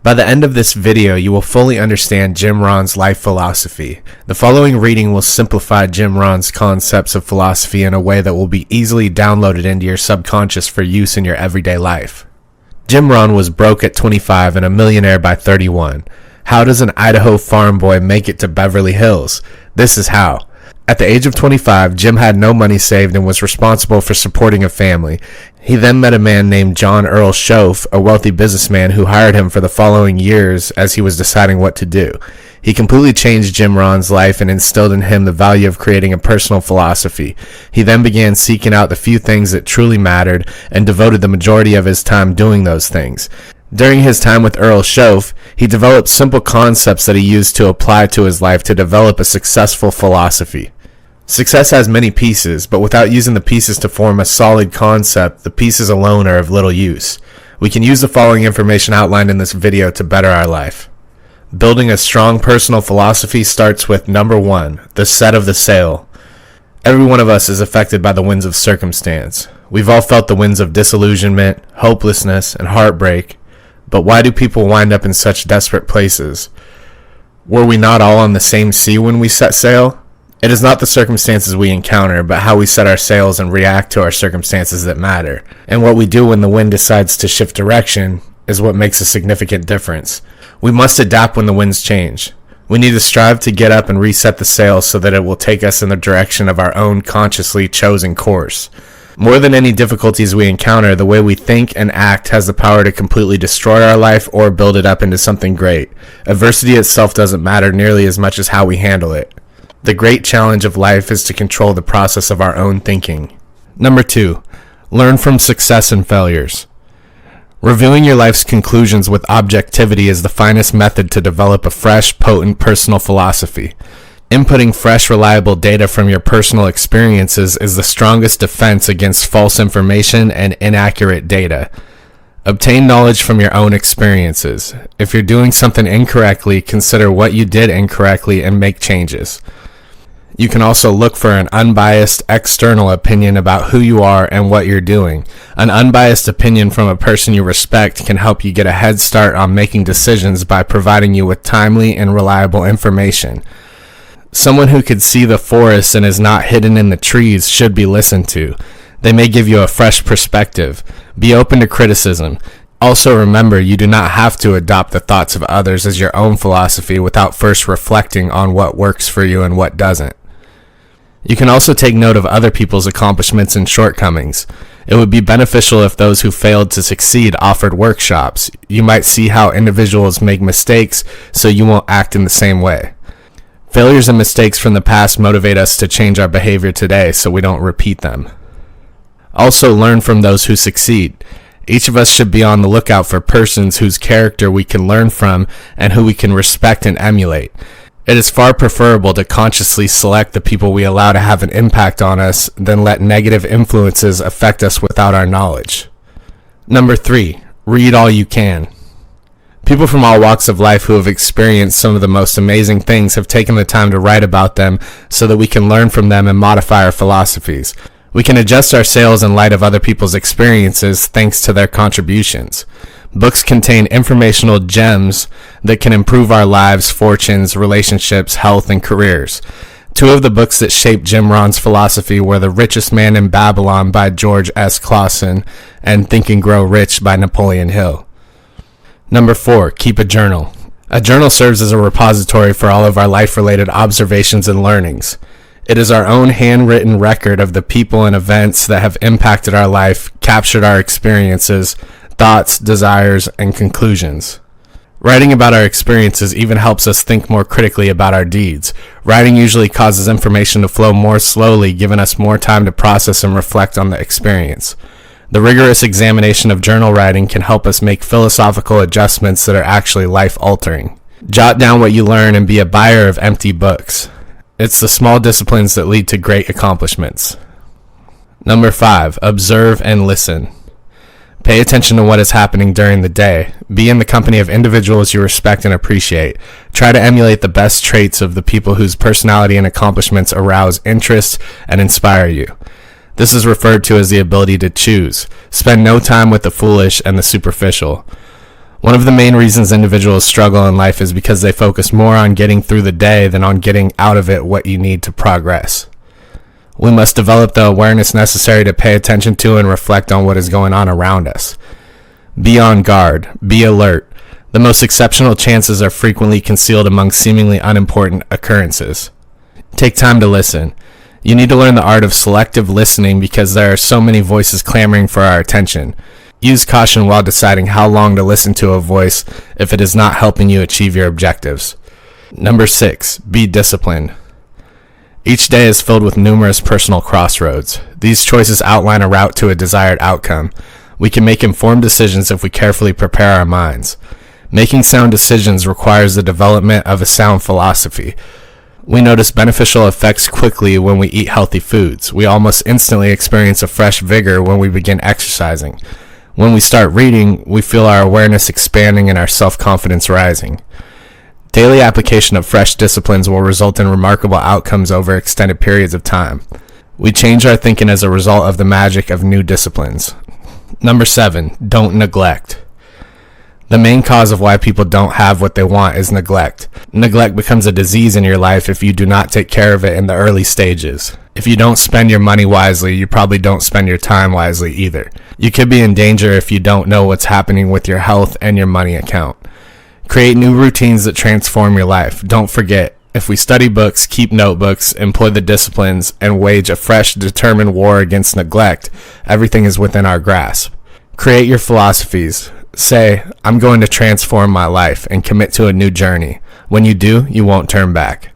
By the end of this video, you will fully understand Jim Rohns' life philosophy. The following reading will simplify Jim Rohns' concepts of philosophy in a way that will be easily downloaded into your subconscious for use in your everyday life. Jim Rohn was broke at 25 and a millionaire by 31. How does an Idaho farm boy make it to Beverly Hills? This is how. At the age of 25, Jim had no money saved and was responsible for supporting a family. He then met a man named John Earl Schoaf, a wealthy businessman who hired him for the following years as he was deciding what to do. He completely changed Jim Rohn's life and instilled in him the value of creating a personal philosophy. He then began seeking out the few things that truly mattered and devoted the majority of his time doing those things. During his time with Earl Schoaf, he developed simple concepts that he used to apply to his life to develop a successful philosophy. Success has many pieces, but without using the pieces to form a solid concept, the pieces alone are of little use. We can use the following information outlined in this video to better our life. Building a strong personal philosophy starts with number 1, the set of the sail. Every one of us is affected by the winds of circumstance. We've all felt the winds of disillusionment, hopelessness, and heartbreak. But why do people wind up in such desperate places? Were we not all on the same sea when we set sail? It is not the circumstances we encounter, but how we set our sails and react to our circumstances that matter. And what we do when the wind decides to shift direction is what makes a significant difference. We must adapt when the winds change. We need to strive to get up and reset the sails so that it will take us in the direction of our own consciously chosen course. More than any difficulties we encounter, the way we think and act has the power to completely destroy our life or build it up into something great. Adversity itself doesn't matter nearly as much as how we handle it. The great challenge of life is to control the process of our own thinking. Number 2, learn from success and failures. Reviewing your life's conclusions with objectivity is the finest method to develop a fresh, potent personal philosophy. Inputting fresh, reliable data from your personal experiences is the strongest defense against false information and inaccurate data. Obtain knowledge from your own experiences. If you're doing something incorrectly, consider what you did incorrectly and make changes. You can also look for an unbiased external opinion about who you are and what you're doing. An unbiased opinion from a person you respect can help you get a head start on making decisions by providing you with timely and reliable information. Someone who could see the forest and is not hidden in the trees should be listened to. They may give you a fresh perspective. Be open to criticism. Also remember, you do not have to adopt the thoughts of others as your own philosophy without first reflecting on what works for you and what doesn't. You can also take note of other people's accomplishments and shortcomings. It would be beneficial if those who failed to succeed offered workshops. You might see how individuals make mistakes so you won't act in the same way. Failures and mistakes from the past motivate us to change our behavior today so we don't repeat them. Also learn from those who succeed. Each of us should be on the lookout for persons whose character we can learn from and who we can respect and emulate. It is far preferable to consciously select the people we allow to have an impact on us than let negative influences affect us without our knowledge. Number 3, read all you can. People from all walks of life who have experienced some of the most amazing things have taken the time to write about them so that we can learn from them and modify our philosophies. We can adjust our sails in light of other people's experiences thanks to their contributions. Books contain informational gems that can improve our lives, fortunes, relationships, health, and careers. 2 of the books that shaped Jim Rohn's philosophy were The Richest Man in Babylon by George S. Clausen and Think and Grow Rich by Napoleon Hill. Number 4, keep a journal. A journal serves as a repository for all of our life-related observations and learnings. It is our own handwritten record of the people and events that have impacted our life, captured our experiences, thoughts, desires, and conclusions. Writing about our experiences even helps us think more critically about our deeds. Writing usually causes information to flow more slowly, giving us more time to process and reflect on the experience. The rigorous examination of journal writing can help us make philosophical adjustments that are actually life-altering. Jot down what you learn and be a buyer of empty books. It's the small disciplines that lead to great accomplishments. Number 5, observe and listen. Pay attention to what is happening during the day. Be in the company of individuals you respect and appreciate. Try to emulate the best traits of the people whose personality and accomplishments arouse interest and inspire you. This is referred to as the ability to choose. Spend no time with the foolish and the superficial. One of the main reasons individuals struggle in life is because they focus more on getting through the day than on getting out of it what you need to progress. We must develop the awareness necessary to pay attention to and reflect on what is going on around us. Be on guard. Be alert. The most exceptional chances are frequently concealed among seemingly unimportant occurrences. Take time to listen. You need to learn the art of selective listening because there are so many voices clamoring for our attention. Use caution while deciding how long to listen to a voice if it is not helping you achieve your objectives. Number 6, be disciplined. Each day is filled with numerous personal crossroads. These choices outline a route to a desired outcome. We can make informed decisions if we carefully prepare our minds. Making sound decisions requires the development of a sound philosophy. We notice beneficial effects quickly when we eat healthy foods. We almost instantly experience a fresh vigor when we begin exercising. When we start reading, we feel our awareness expanding and our self-confidence rising. Daily application of fresh disciplines will result in remarkable outcomes over extended periods of time. We change our thinking as a result of the magic of new disciplines. Number 7, don't neglect. The main cause of why people don't have what they want is neglect. Neglect becomes a disease in your life if you do not take care of it in the early stages. If you don't spend your money wisely, you probably don't spend your time wisely either. You could be in danger if you don't know what's happening with your health and your money account. Create new routines that transform your life. Don't forget, if we study books, keep notebooks, employ the disciplines, and wage a fresh, determined war against neglect, everything is within our grasp. Create your philosophies. Say, I'm going to transform my life and commit to a new journey. When you do, you won't turn back.